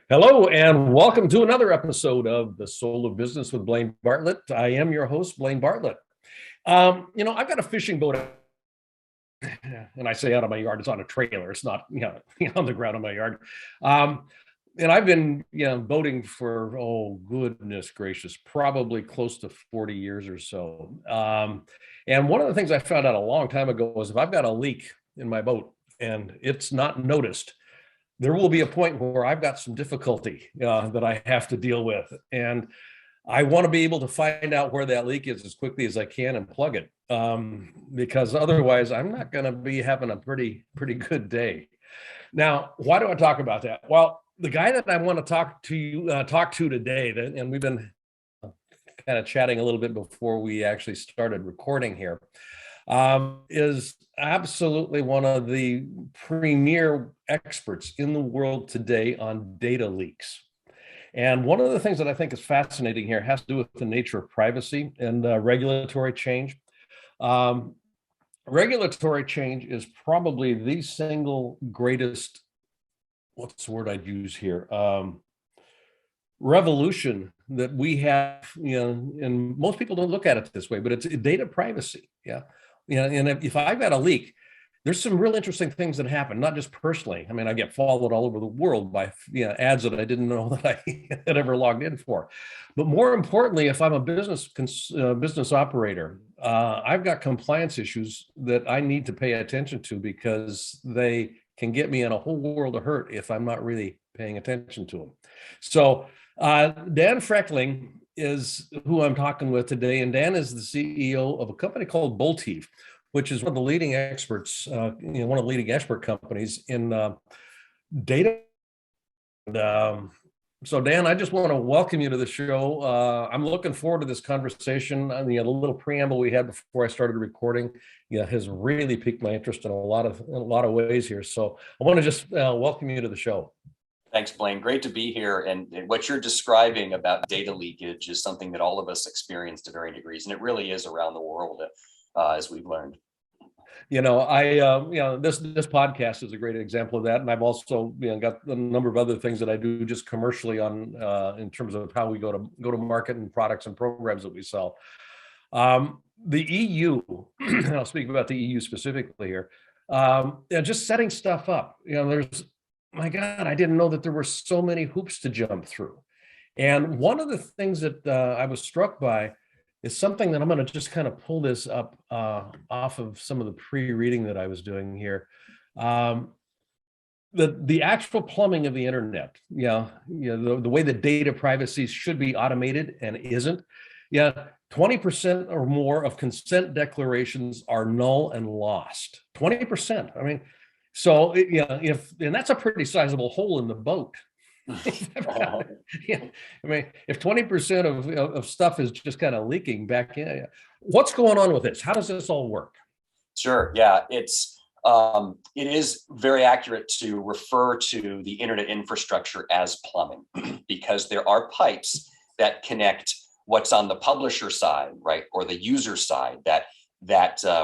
Hello, and welcome to another episode of The Soul of Business with Blaine Bartlett. I am your host, Blaine Bartlett. I've got a fishing boat, and I say out of my yard, it's on a trailer. It's not, on the ground in my yard. And I've been, boating for, oh, goodness gracious, probably close to 40 years or so. And one of the things I found out a long time ago is if I've got a leak in my boat and it's not noticed, there will be a point where I've got some difficulty that I have to deal with. And I want to be able to find out where that leak is as quickly as I can and plug it, because otherwise I'm not going to be having a pretty good day. Now, why do I talk about that? Well, the guy that I want to talk to today, and we've been kind of chatting a little bit before we actually started recording here, is absolutely one of the premier experts in the world today on data leaks. And one of the things that I think is fascinating here has to do with the nature of privacy and regulatory change. Regulatory change is probably the single greatest, what's the word I'd use here? Revolution that we have, and most people don't look at it this way, but it's data privacy. Yeah. And if I've got a leak, there's some real interesting things that happen, not just personally. I mean, I get followed all over the world by ads that I didn't know that I had ever logged in for. But more importantly, if I'm a business operator, I've got compliance issues that I need to pay attention to because they can get me in a whole world of hurt if I'm not really paying attention to them. So Dan Frechtling is who I'm talking with today, and Dan is the CEO of a company called Boltive, which is one of the leading experts, one of the leading expert companies in data. So Dan, I just want to welcome you to the show. I'm looking forward to this conversation. The little preamble we had before I started recording, has really piqued my interest in a lot of ways here. So I want to just welcome you to the show. Thanks, Blaine. Great to be here. And what you're describing about data leakage is something that all of us experience to varying degrees, and it really is around the world, as we've learned. This podcast is a great example of that, and I've also got a number of other things that I do just commercially on in terms of how we go to market and products and programs that we sell. The EU, and I'll speak about the EU specifically here. Just setting stuff up. My God, I didn't know that there were so many hoops to jump through. And one of the things that I was struck by is something that I'm going to just kind of pull this up off of some of the pre-reading that I was doing here. The actual plumbing of the internet, the way that data privacy should be automated and isn't. 20% or more of consent declarations are null and lost. 20%. I mean, so and that's a pretty sizable hole in the boat. I mean, if 20% of stuff is just kind of leaking back in, what's going on with this? How does this all work? Sure. Yeah, it is very accurate to refer to the internet infrastructure as plumbing because there are pipes that connect what's on the publisher side, right, or the user side, that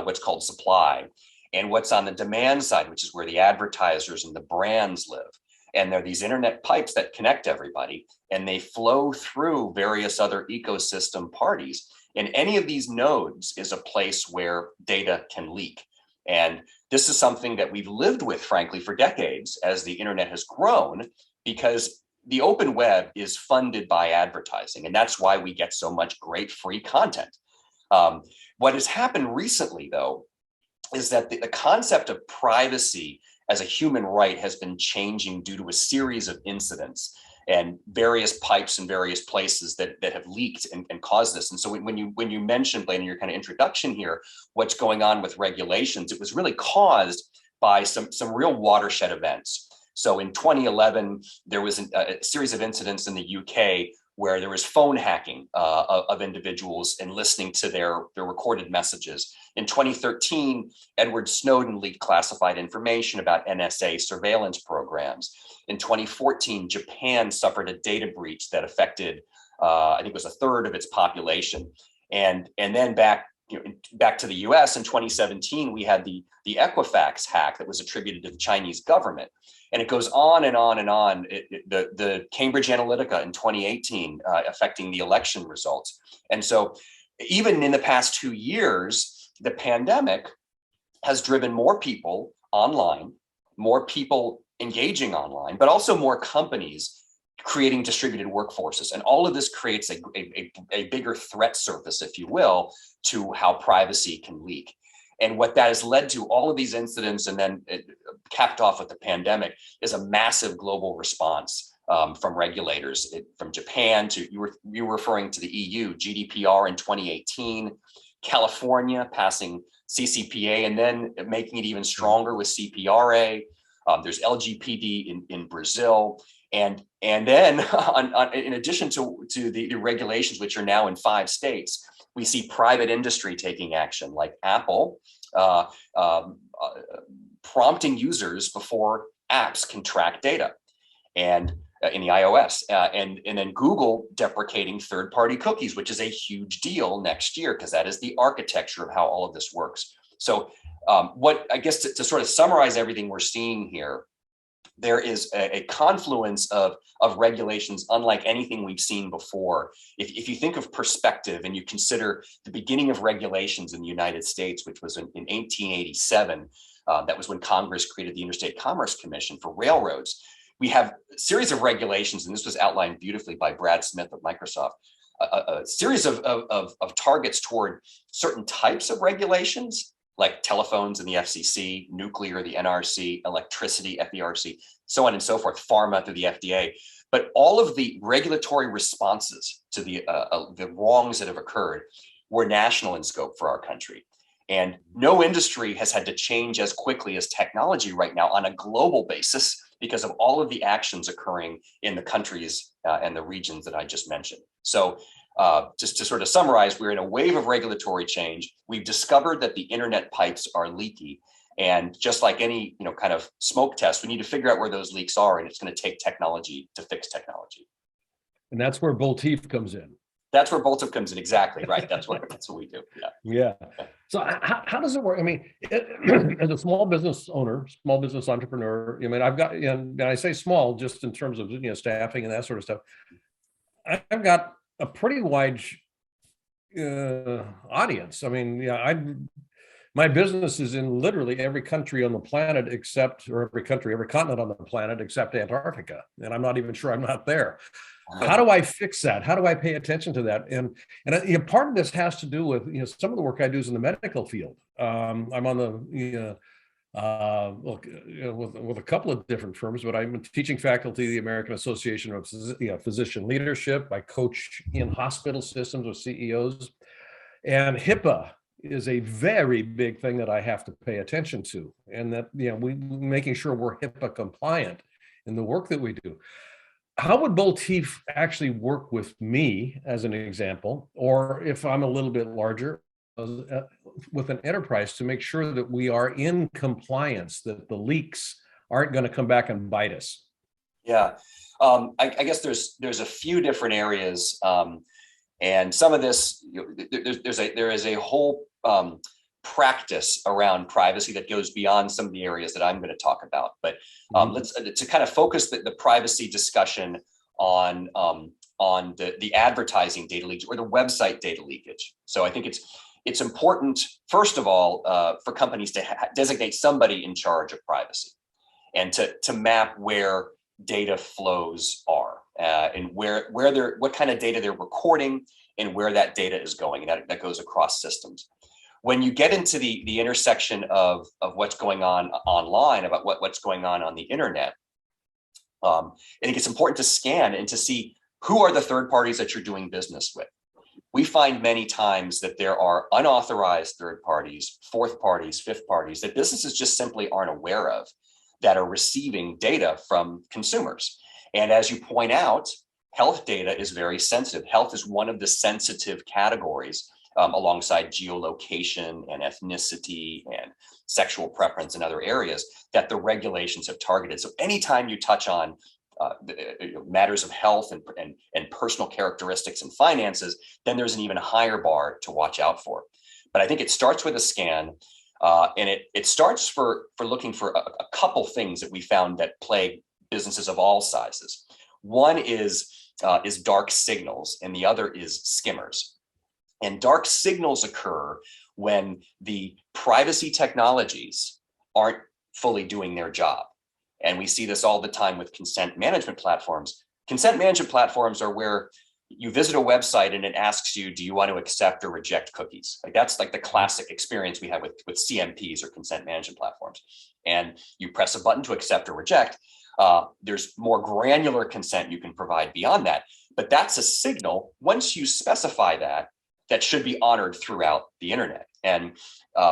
what's called supply, and what's on the demand side, which is where the advertisers and the brands live. And there are these internet pipes that connect everybody, and they flow through various other ecosystem parties. And any of these nodes is a place where data can leak. And this is something that we've lived with, frankly, for decades as the internet has grown, because the open web is funded by advertising. And that's why we get so much great free content. What has happened recently, though, is that the concept of privacy as a human right has been changing due to a series of incidents and various pipes in various places that have leaked and caused this. And so when you mentioned, Blaine, in your kind of introduction here, what's going on with regulations, it was really caused by some real watershed events. So in 2011, there was a series of incidents in the UK where there was phone hacking of individuals and listening to their recorded messages. In 2013, Edward Snowden leaked classified information about NSA surveillance programs. In 2014, Japan suffered a data breach that affected, I think it was a third of its population. And then back back to the US in 2017, we had the Equifax hack that was attributed to the Chinese government. And it goes on and on and on. The Cambridge Analytica in 2018 affecting the election results. And so even in the past 2 years, the pandemic has driven more people online, more people engaging online, but also more companies creating distributed workforces. And all of this creates a bigger threat surface, if you will, to how privacy can leak. And what that has led to, all of these incidents, and then it capped off with the pandemic, is a massive global response from regulators, from Japan to, you were referring to the EU, GDPR in 2018, California passing CCPA, and then making it even stronger with CPRA. There's LGPD in Brazil. And then in addition to the regulations, which are now in 5 states, we see private industry taking action, like Apple prompting users before apps can track data, and in the iOS, and then Google deprecating third-party cookies, which is a huge deal next year, because that is the architecture of how all of this works. So what I guess to sort of summarize everything we're seeing here, there is a confluence of regulations unlike anything we've seen before. If you think of perspective and you consider the beginning of regulations in the United States, which was in 1887, that was when Congress created the Interstate Commerce Commission for railroads. We have a series of regulations, and this was outlined beautifully by Brad Smith of Microsoft, a series of targets toward certain types of regulations, like telephones and the FCC, nuclear, the NRC, electricity, FERC, so on and so forth, pharma through the FDA. But all of the regulatory responses to the wrongs that have occurred were national in scope for our country. And no industry has had to change as quickly as technology right now on a global basis because of all of the actions occurring in the countries and the regions that I just mentioned. So just to sort of summarize, we're in a wave of regulatory change. We've discovered that the internet pipes are leaky. And just like any kind of smoke test, we need to figure out where those leaks are, and it's going to take technology to fix technology. And that's where Boltive comes in. That's where Boltive comes in, exactly right. That's what we do. Yeah. So how does it work? I mean, as a small business owner, small business entrepreneur, I mean, I've got, and I say small just in terms of staffing and that sort of stuff. I've got a pretty wide audience. I mean, my business is in literally every country on the planet every continent on the planet except Antarctica, and I'm not even sure I'm not there. How do I fix that? How do I pay attention to that? And part of this has to do with some of the work I do is in the medical field. I'm on the with a couple of different firms, but I'm a teaching faculty of the American Association of Physician Leadership. I coach in hospital systems with CEOs, and HIPAA is a very big thing that I have to pay attention to, and that we making sure we're HIPAA compliant in the work that we do. How would Boltive actually work with me, as an example, or if I'm a little bit larger, with an enterprise, to make sure that we are in compliance, that the leaks aren't going to come back and bite us? Yeah, I guess there's a few different areas, and some of this there is a whole practice around privacy that goes beyond some of the areas that I'm going to talk about. But let's to kind of focus the privacy discussion on the advertising data leakage or the website data leakage. So I think it's important, first of all, for companies to designate somebody in charge of privacy, and to map where data flows are, and what kind of data they're recording and where that data is going, and that goes across systems. When you get into the intersection of what's going on online, about what's going on the internet, I think it's important to scan and to see who are the third parties that you're doing business with. We find many times that there are unauthorized third parties, fourth parties, fifth parties that businesses just simply aren't aware of, that are receiving data from consumers. And as you point out, health data is very sensitive. Health is one of the sensitive categories, alongside geolocation and ethnicity and sexual preference and other areas that the regulations have targeted. So anytime you touch on matters of health and personal characteristics and finances, then there's an even higher bar to watch out for. But I think it starts with a scan, and it starts for looking for a couple things that we found that plague businesses of all sizes. One is dark signals, and the other is skimmers. And dark signals occur when the privacy technologies aren't fully doing their job. And we see this all the time with consent management platforms. Consent management platforms are where you visit a website and it asks you, do you want to accept or reject cookies? Like that's like the classic experience we have with CMPs or consent management platforms. And you press a button to accept or reject. There's more granular consent you can provide beyond that. But that's a signal. Once you specify that, that should be honored throughout the internet. And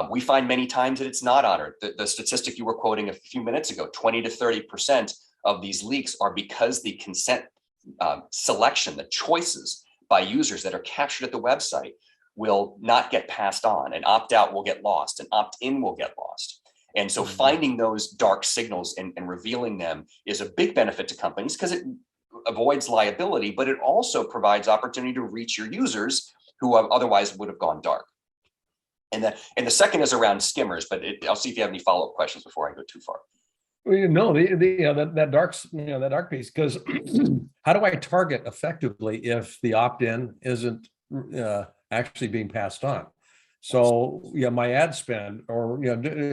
we find many times that it's not honored. The statistic you were quoting a few minutes ago, 20 to 30% of these leaks are because the consent selection, the choices by users that are captured at the website will not get passed on. An opt-out will get lost, an opt-in will get lost. And so finding those dark signals and revealing them is a big benefit to companies because it avoids liability, but it also provides opportunity to reach your users who otherwise would have gone dark. And the second is around skimmers, but I'll see if you have any follow-up questions before I go too far. Well, no, that dark piece, because how do I target effectively if the opt-in isn't actually being passed on? So yeah, my ad spend, or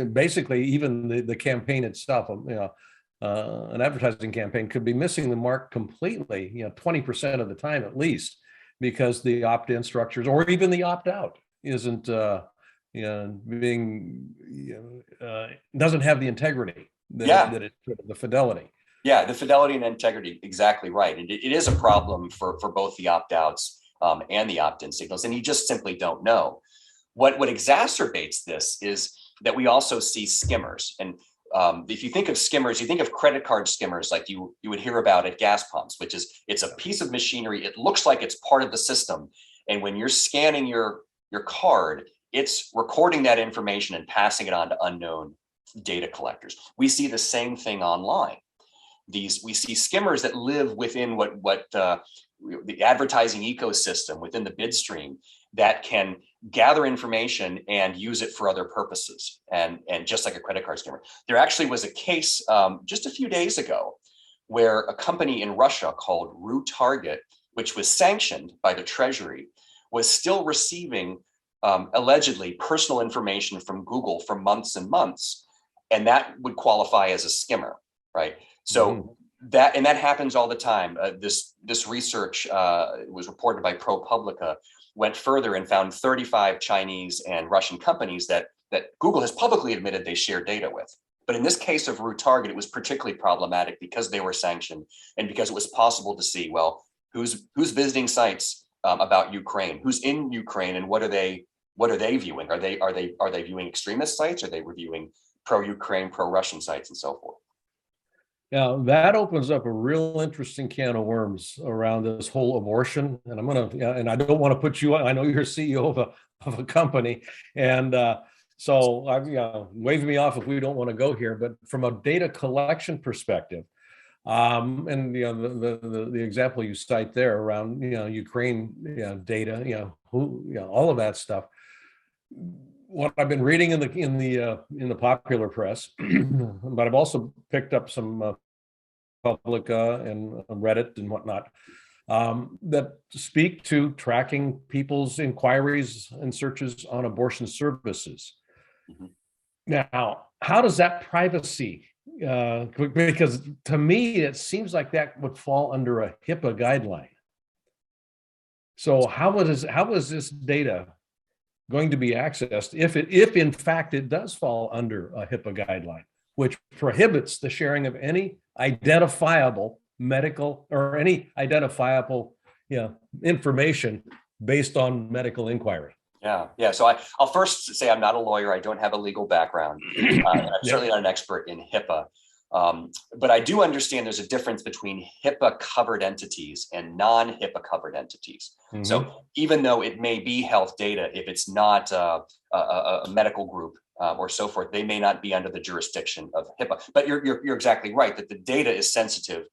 basically even the campaign itself, an advertising campaign could be missing the mark completely, 20% of the time at least, because the opt-in structures or even the opt-out isn't doesn't have the integrity that it should, the fidelity. Yeah, the fidelity and integrity, exactly right. And it is a problem for both the opt-outs and the opt-in signals, and you just simply don't know. What exacerbates this is that we also see skimmers. And if you think of skimmers, you think of credit card skimmers like you would hear about at gas pumps, which is it's a piece of machinery. It looks like it's part of the system. And when you're scanning your card, it's recording that information and passing it on to unknown data collectors. We see the same thing online. We see skimmers that live within what the advertising ecosystem, within the bid stream, that can gather information and use it for other purposes. And just like a credit card skimmer, there actually was a case just a few days ago where a company in Russia called RuTarget, which was sanctioned by the Treasury, was still receiving allegedly personal information from Google for months and months, and that would qualify as a skimmer, right? So that happens all the time. This research was reported by ProPublica, went further and found 35 Chinese and Russian companies that Google has publicly admitted they share data with. But in this case of RuTarget, it was particularly problematic because they were sanctioned and because it was possible to see, well, who's visiting sites about Ukraine, who's in Ukraine, and what are they viewing? Are they viewing extremist sites? Are they reviewing pro-Ukraine, pro-Russian sites, and so forth? Now that opens up a real interesting can of worms around this whole abortion. And and I don't want to put you on. I know you're CEO of a company, and so I'm waving me off if we don't want to go here. But from a data collection perspective, and the example you cite there around Ukraine data, all of that stuff. What I've been reading in the popular press, but I've also picked up some Publica and Reddit and whatnot that speak to tracking people's inquiries and searches on abortion services. Now, how does that privacy? Because to me, it seems like that would fall under a HIPAA guideline. So how is this data going to be accessed if in fact it does fall under a HIPAA guideline, which prohibits the sharing of any identifiable medical or any identifiable information based on medical inquiry? Yeah. So I'll first say I'm not a lawyer. I don't have a legal background. I'm certainly not an expert in HIPAA. But I do understand there's a difference between HIPAA covered entities and non-HIPAA covered entities. So even though it may be health data, if it's not a medical group or so forth, they may not be under the jurisdiction of HIPAA. But you're exactly right that the data is sensitive.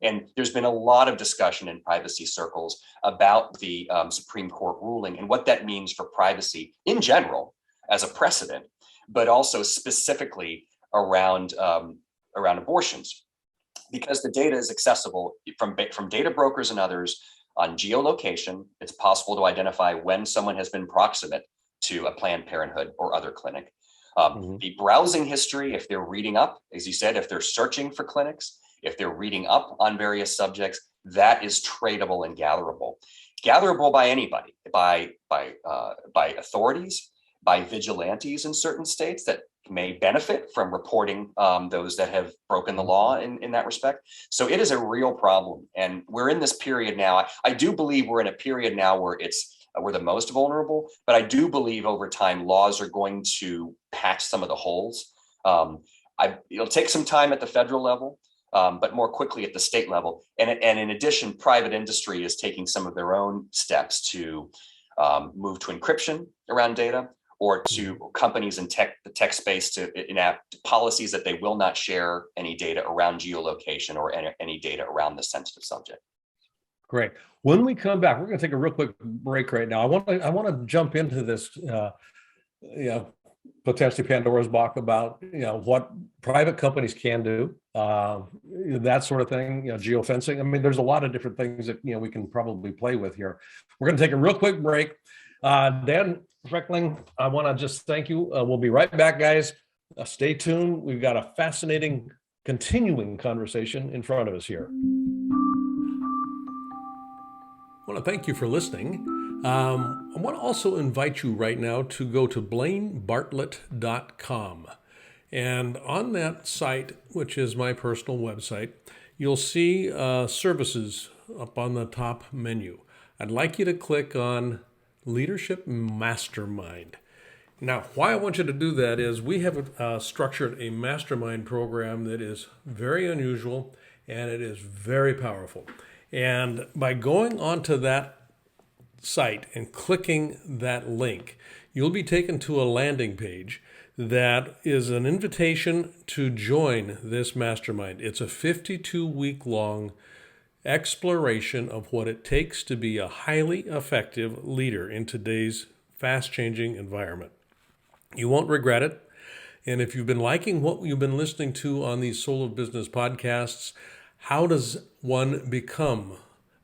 And there's been a lot of discussion in privacy circles about the Supreme Court ruling and what that means for privacy in general as a precedent, but also specifically around abortions, because the data is accessible from data brokers and others on geolocation. It's possible to identify when someone has been proximate to a Planned Parenthood or other clinic. The browsing history, if they're reading up, as you said, if they're searching for clinics, if they're reading up on various subjects, that is tradable and gatherable by anybody, by authorities, by vigilantes in certain states that may benefit from reporting those that have broken the law in that respect. So it is a real problem. And we're in this period now. I do believe we're in a period now where we're the most vulnerable, but I do believe over time laws are going to patch some of the holes. It'll take some time at the federal level, but more quickly at the state level. And in addition, private industry is taking some of their own steps to move to encryption around data, or to companies in the tech space to enact policies that they will not share any data around geolocation or any data around the sensitive subject. Great. When we come back, we're going to take a real quick break right now. I want to jump into this, potentially Pandora's box about what private companies can do, that sort of thing. Geofencing. I mean, there's a lot of different things that we can probably play with here. We're going to take a real quick break. Dan Frechtling, I want to just thank you. We'll be right back, guys. Stay tuned. We've got a fascinating, continuing conversation in front of us here. I want to thank you for listening. I want to also invite you right now to go to blainebartlett.com. And on that site, which is my personal website, you'll see services up on the top menu. I'd like you to click on Leadership Mastermind. Now, why I want you to do that is we have structured a mastermind program that is very unusual and it is very powerful. And by going onto that site and clicking that link, you'll be taken to a landing page that is an invitation to join this mastermind. It's a 52-week-long exploration of what it takes to be a highly effective leader in today's fast-changing environment. You won't regret it. And if you've been liking what you've been listening to on these Soul of Business podcasts, how does one become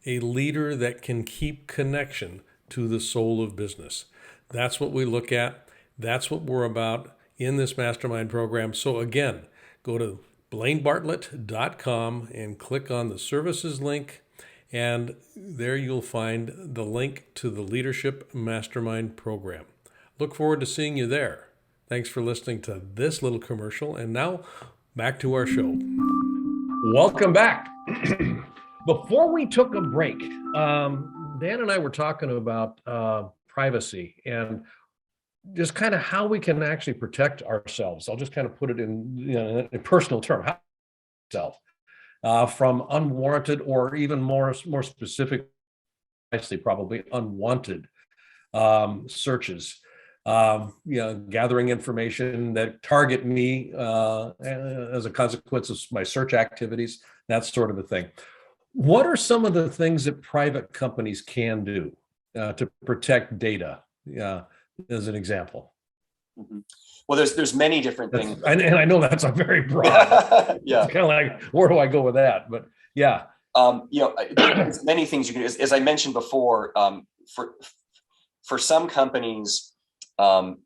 a leader that can keep connection to the soul of business? That's what we look at. That's what we're about in this mastermind program. So again, go to blainebartlett.com and click on the services link, and there you'll find the link to the Leadership Mastermind program. Look forward to seeing you there. Thanks for listening to this little commercial, and now back to our show. Welcome back. Before we took a break, Dan and I were talking about privacy and just kind of how we can actually protect ourselves. I'll just kind of put it in a personal term, from unwarranted or even more specific, probably unwanted searches. Gathering information that target me as a consequence of my search activities, that sort of a thing. What are some of the things that private companies can do to protect data? As an example. Mm-hmm. Well, there's many different things, and I know that's a very broad. Yeah, it's kind of like, where do I go with that? But yeah, there's many things you can do. As I mentioned before, for some companies,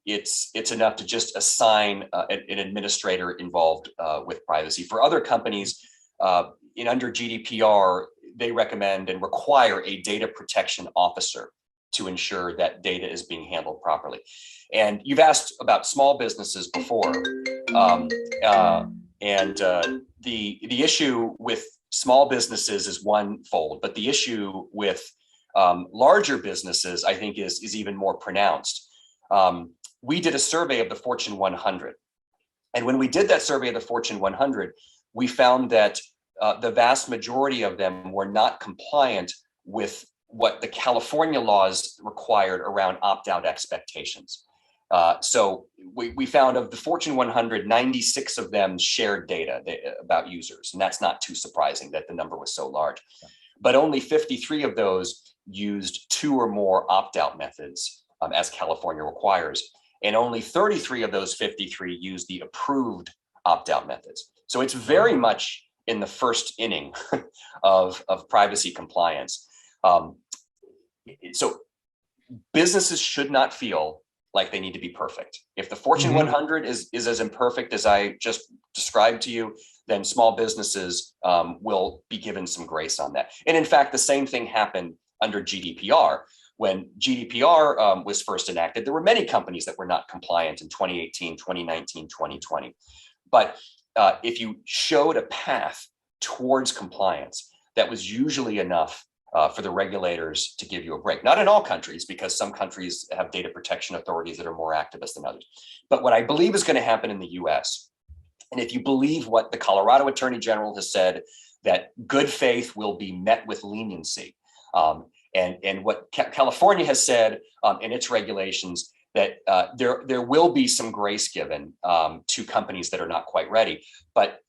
it's enough to just assign an administrator involved with privacy. For other companies, under GDPR, they recommend and require a data protection officer to ensure that data is being handled properly. And you've asked about small businesses before, and the issue with small businesses is one-fold, but the issue with larger businesses, I think, is even more pronounced. We did a survey of the Fortune 100, and when we did that survey of the Fortune 100, we found that the vast majority of them were not compliant with what the California laws required around opt-out expectations. So we found of the Fortune 100, 96 of them shared data about users. And that's not too surprising that the number was so large. But only 53 of those used 2 or more opt-out methods, as California requires. And only 33 of those 53 used the approved opt-out methods. So it's very much in the first inning of privacy compliance. So businesses should not feel like they need to be perfect. If the Fortune 100 is as imperfect as I just described to you, then small businesses will be given some grace on that. And in fact, the same thing happened under GDPR. When GDPR was first enacted, there were many companies that were not compliant in 2018, 2019, 2020. But if you showed a path towards compliance, that was usually enough for the regulators to give you a break. Not in all countries, because some countries have data protection authorities that are more activist than others. But what I believe is going to happen in the US, and if you believe what the Colorado Attorney General has said, that good faith will be met with leniency. And what California has said in its regulations, that there will be some grace given to companies that are not quite ready. But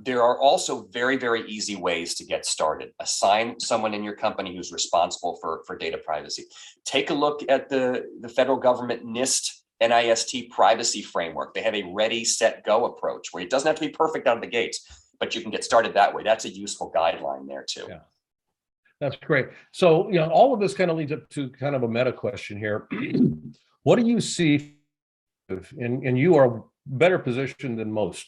there are also very, very easy ways to get started. Assign someone in your company who's responsible for data privacy. Take a look at the federal government NIST privacy framework. They have a ready, set, go approach where it doesn't have to be perfect out of the gates, but you can get started that way. That's a useful guideline there too. Yeah. That's great. So, all of this kind of leads up to kind of a meta question here. What do you see, and you are better positioned than most,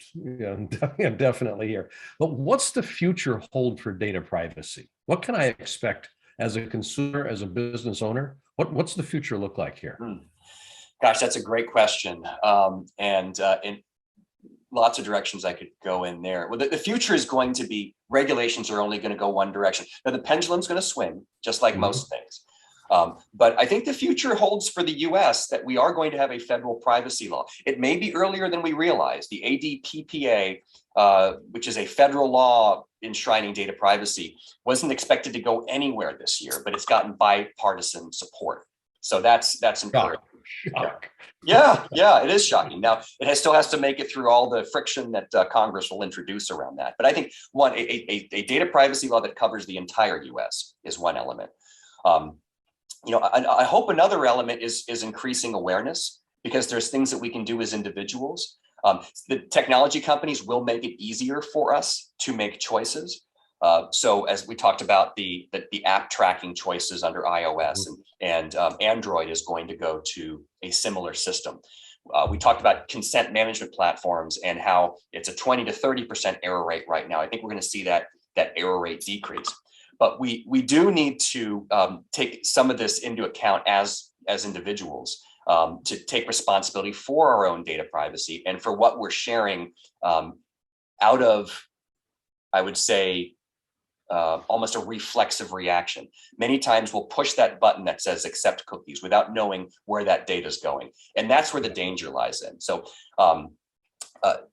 definitely here, but what's the future hold for data privacy? What can I expect as a consumer, as a business owner? What's the future look like here? Gosh, that's a great question. And in lots of directions I could go in there. Well, the future is going to be regulations are only going to go one direction. Now, the pendulum's going to swing, just like most things. But I think the future holds for the US that we are going to have a federal privacy law. It may be earlier than we realize. The ADPPA, which is a federal law enshrining data privacy, wasn't expected to go anywhere this year, but it's gotten bipartisan support. So that's encouraging. Yeah, it is shocking. Now, it still has to make it through all the friction that Congress will introduce around that. But I think a data privacy law that covers the entire US is one element. I hope another element is increasing awareness, because there's things that we can do as individuals. The technology companies will make it easier for us to make choices. So as we talked about the app tracking choices under iOS, and Android is going to go to a similar system. We talked about consent management platforms and how it's a 20 to 30% error rate right now. I think we're going to see that error rate decrease. But we do need to take some of this into account as individuals, to take responsibility for our own data privacy and for what we're sharing out of, I would say, almost a reflexive reaction. Many times we'll push that button that says accept cookies without knowing where that data is going. And that's where the danger lies in. So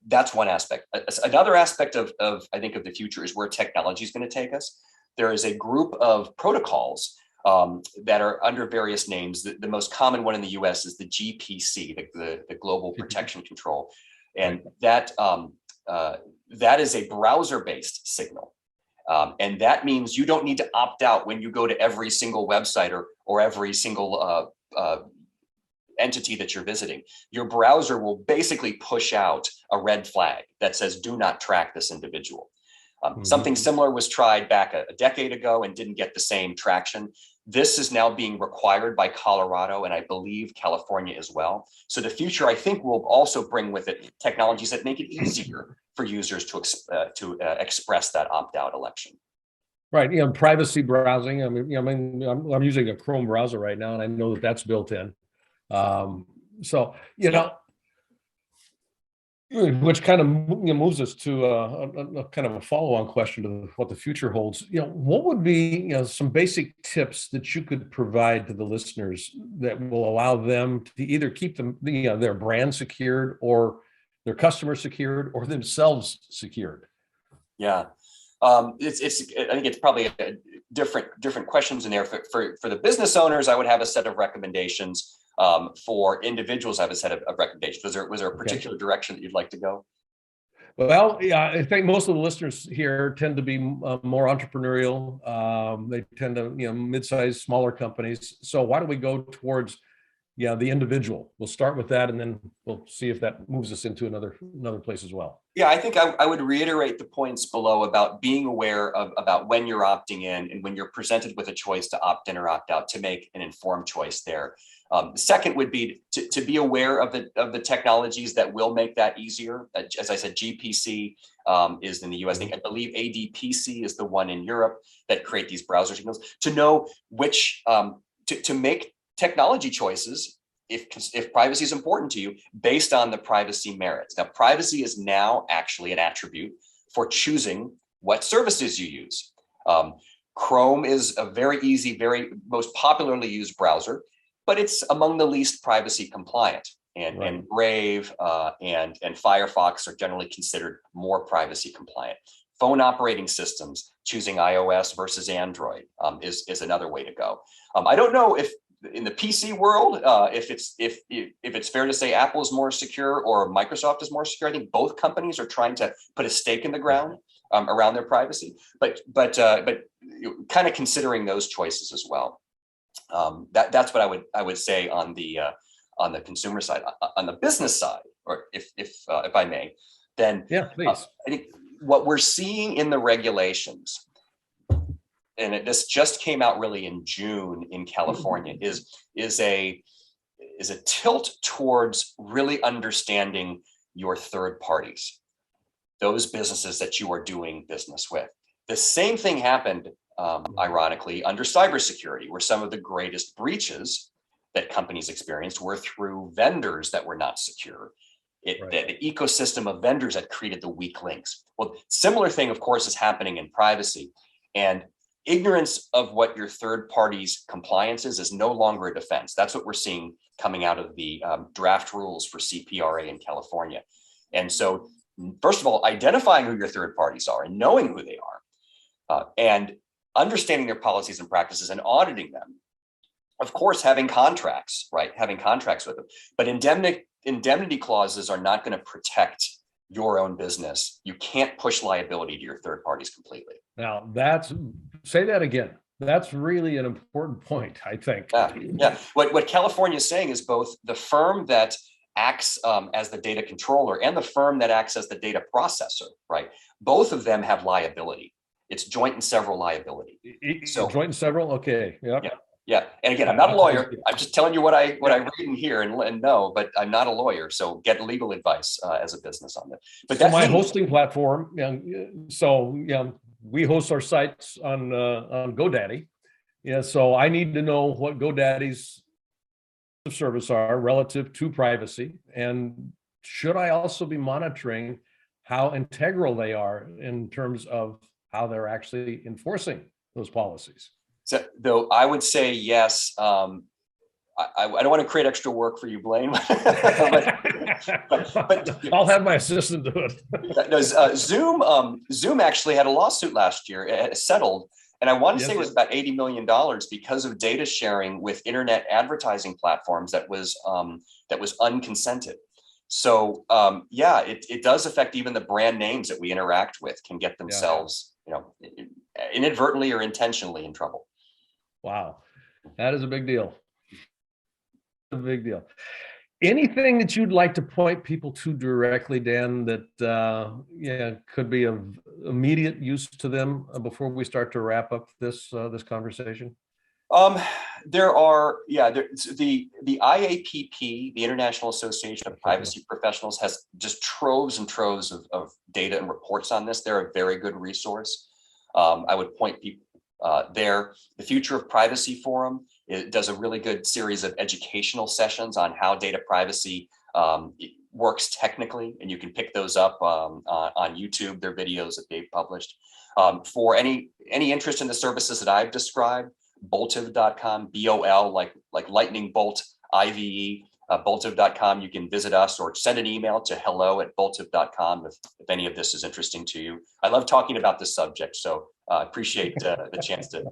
that's one aspect. Another aspect of I think of the future is where technology is going to take us. There is a group of protocols that are under various names. The most common one in the US is the GPC, the Global Protection Control. And that is a browser-based signal. And that means you don't need to opt out when you go to every single website or every single entity that you're visiting. Your browser will basically push out a red flag that says, do not track this individual. Something similar was tried back a decade ago and didn't get the same traction. This is now being required by Colorado and I believe California as well. So the future, I think, will also bring with it technologies that make it easier for users to express that opt-out election. Right. Privacy browsing. I'm using a Chrome browser right now, and I know that that's built in. Which kind of moves us to a kind of a follow-on question to what the future holds. What would be some basic tips that you could provide to the listeners that will allow them to either keep them their brand secured, or their customers secured, or themselves secured? Yeah, I think it's probably different questions in there. For the business owners, I would have a set of recommendations. For individuals, I have a set of recommendations. Was there a particular direction that you'd like to go? Well, yeah, I think most of the listeners here tend to be more entrepreneurial. They tend to, mid-sized, smaller companies. So why don't we go towards, the individual? We'll start with that, and then we'll see if that moves us into another place as well. Yeah, I think I would reiterate the points below about being aware of about when you're opting in and when you're presented with a choice to opt in or opt out, to make an informed choice there. The second would be to be aware of the technologies that will make that easier. As I said, GPC is in the US. I believe ADPC is the one in Europe that create these browser signals. To know which to make technology choices if privacy is important to you based on the privacy merits. Now, privacy is now actually an attribute for choosing what services you use. Chrome is a very easy, very most popularly used browser, but it's among the least privacy compliant. And Brave and Firefox are generally considered more privacy compliant. Phone operating systems, choosing iOS versus Android is another way to go. I don't know if in the PC world, if it's fair to say Apple is more secure or Microsoft is more secure. I think both companies are trying to put a stake in the ground around their privacy, but kind of considering those choices as well. That's what I would say on the consumer side. On the business side, or if I may, then please. I think what we're seeing in the regulations, and this just came out really in June in California, is a tilt towards really understanding your third parties, those businesses that you are doing business with. The same thing happened, ironically, under cybersecurity, where some of the greatest breaches that companies experienced were through vendors that were not secure. The ecosystem of vendors that created the weak links. Well, similar thing, of course, is happening in privacy. And ignorance of what your third party's compliance is no longer a defense. That's what we're seeing coming out of the draft rules for CPRA in California. And so, first of all, identifying who your third parties are and knowing who they are, and understanding their policies and practices and auditing them. Of course, having contracts, having contracts with them. But indemnity clauses are not going to protect your own business. You can't push liability to your third parties completely. Now, say that again. That's really an important point, I think. Yeah. What California is saying is both the firm that acts as the data controller and the firm that acts as the data processor, both of them have liability. It's joint and several liability. So joint and several, okay. Yeah. And again, I'm not a lawyer. I'm just telling you what I read and hear and know, but I'm not a lawyer. So get legal advice as a business on that. But so my hosting platform, we host our sites on GoDaddy. So I need to know what GoDaddy's service are relative to privacy. And should I also be monitoring how integral they are in terms of how they're actually enforcing those policies? So, though I would say yes. I don't want to create extra work for you, Blaine. but I'll have my assistant do it. Zoom actually had a lawsuit last year. It settled, and I want to say it was about $80 million because of data sharing with internet advertising platforms that was unconsented. So it does affect even the brand names that we interact with can get themselves, inadvertently or intentionally in trouble. Wow, that is a big deal. A big deal. Anything that you'd like to point people to directly, Dan, that could be of immediate use to them before we start to wrap up this conversation? There are, the IAPP, the International Association of Privacy Professionals, has just troves and troves of data and reports on this. They're a very good resource. I would point people there. The Future of Privacy Forum, it does a really good series of educational sessions on how data privacy works technically, and you can pick those up on YouTube. They're videos that they've published. For any interest in the services that I've described, Boltive.com, BOL, like lightning bolt, IVE, Boltive.com. You can visit us or send an email to hello@boltive.com if any of this is interesting to you. I love talking about this subject, so I appreciate the chance to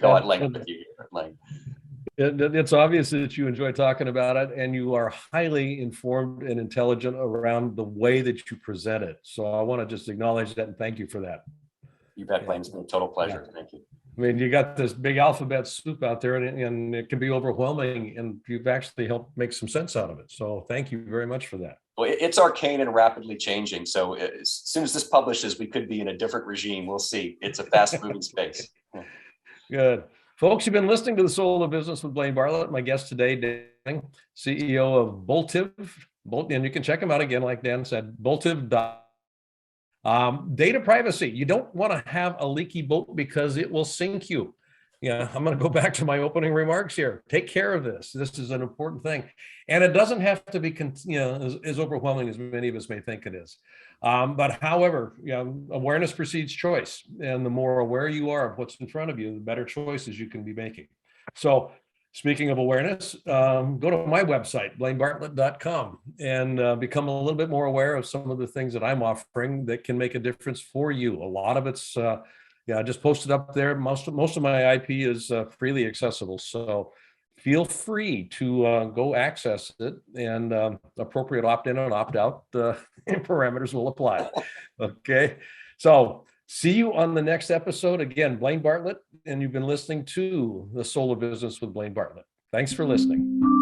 go at length with you here, Lang. It's obvious that you enjoy talking about it, and you are highly informed and intelligent around the way that you present it. So I want to just acknowledge that and thank you for that. You bet, Blaine. It's been a total pleasure. Yeah. Thank you. I mean, you got this big alphabet soup out there, and it can be overwhelming, and you've actually helped make some sense out of it. So thank you very much for that. Well, it's arcane and rapidly changing. So as soon as this publishes, we could be in a different regime. We'll see. It's a fast moving space. Good. Folks, you've been listening to The Soul of Business with Blaine Bartlett. My guest today, Dan, CEO of Boltive. And you can check him out again, like Dan said, Boltive. Data privacy. You don't want to have a leaky boat because it will sink you. Yeah, I'm going to go back to my opening remarks here. Take care of this. This is an important thing. And it doesn't have to be as overwhelming as many of us may think it is. But however, awareness precedes choice. And the more aware you are of what's in front of you, the better choices you can be making. So speaking of awareness, go to my website, blainebartlett.com, and become a little bit more aware of some of the things that I'm offering that can make a difference for you. A lot of it's, I just posted up there. Most of my IP is freely accessible. So feel free to go access it, and appropriate opt-in and opt-out parameters will apply. Okay. So see you on the next episode. Again, Blaine Bartlett, and you've been listening to The Soul of Business with Blaine Bartlett. Thanks for listening.